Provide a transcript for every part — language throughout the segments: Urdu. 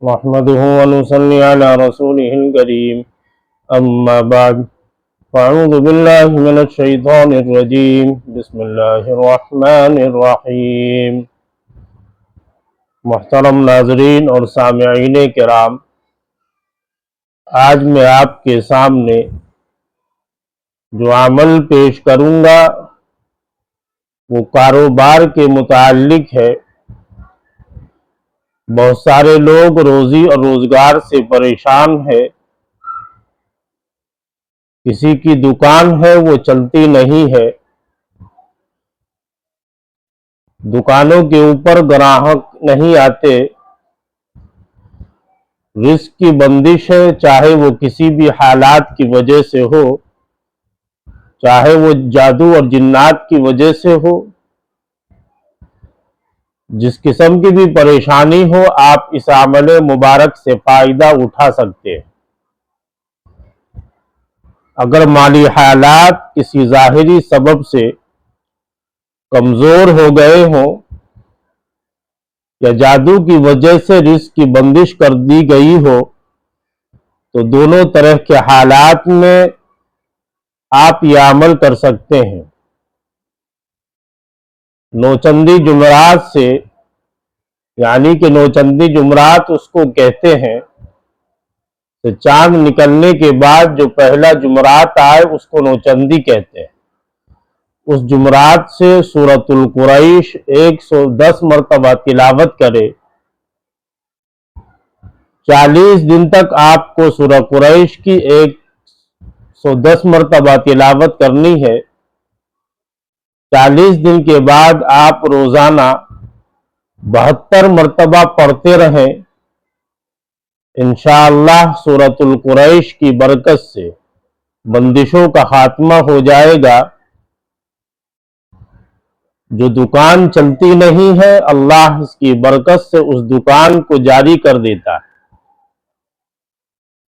نحمده ونصلي على رسوله الكريم أما بعد فأعوذ بالله من الشيطان الرجيم بسم الله الرحمن الرحیم۔ محترم ناظرین اور سامعین کرام، آج میں آپ کے سامنے جو عمل پیش کروں گا وہ کاروبار کے متعلق ہے۔ بہت سارے لوگ روزی اور روزگار سے پریشان ہیں۔ کسی کی دکان ہے وہ چلتی نہیں ہے، دکانوں کے اوپر گراہک نہیں آتے، رزق کی بندش ہے، چاہے وہ کسی بھی حالات کی وجہ سے ہو، چاہے وہ جادو اور جنات کی وجہ سے ہو، جس قسم کی بھی پریشانی ہو، آپ اس عمل مبارک سے فائدہ اٹھا سکتے ہیں۔ اگر مالی حالات کسی ظاہری سبب سے کمزور ہو گئے ہوں یا جادو کی وجہ سے رزق کی بندش کر دی گئی ہو، تو دونوں طرح کے حالات میں آپ یہ عمل کر سکتے ہیں۔ نوچندی جمعرات سے، یعنی کہ نوچندی جمعرات اس کو کہتے ہیں کہ چاند نکلنے کے بعد جو پہلا جمعرات آئے اس کو نوچندی کہتے ہیں۔ اس جمعرات سے سورۃ القریش 110 مرتبہ تلاوت کرے، 40 دن تک آپ کو سورہ قریش کی 110 مرتبہ تلاوت کرنی ہے۔ 40 دن کے بعد آپ روزانہ 72 مرتبہ پڑھتے رہیں۔ انشاءاللہ سورۃ القریش کی برکت سے بندشوں کا خاتمہ ہو جائے گا۔ جو دکان چلتی نہیں ہے، اللہ اس کی برکت سے اس دکان کو جاری کر دیتا ہے۔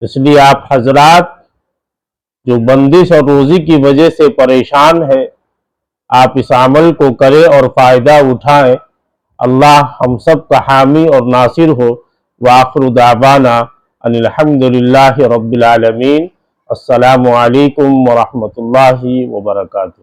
اس لیے آپ حضرات جو بندش اور روزی کی وجہ سے پریشان ہیں، آپ اس عمل کو کریں اور فائدہ اٹھائیں۔ اللہ ہم سب کا حامی اور ناصر ہو۔ وآخر دعوانا ان الحمدللہ رب العالمین۔ السلام علیکم ورحمۃ اللہ وبرکاتہ۔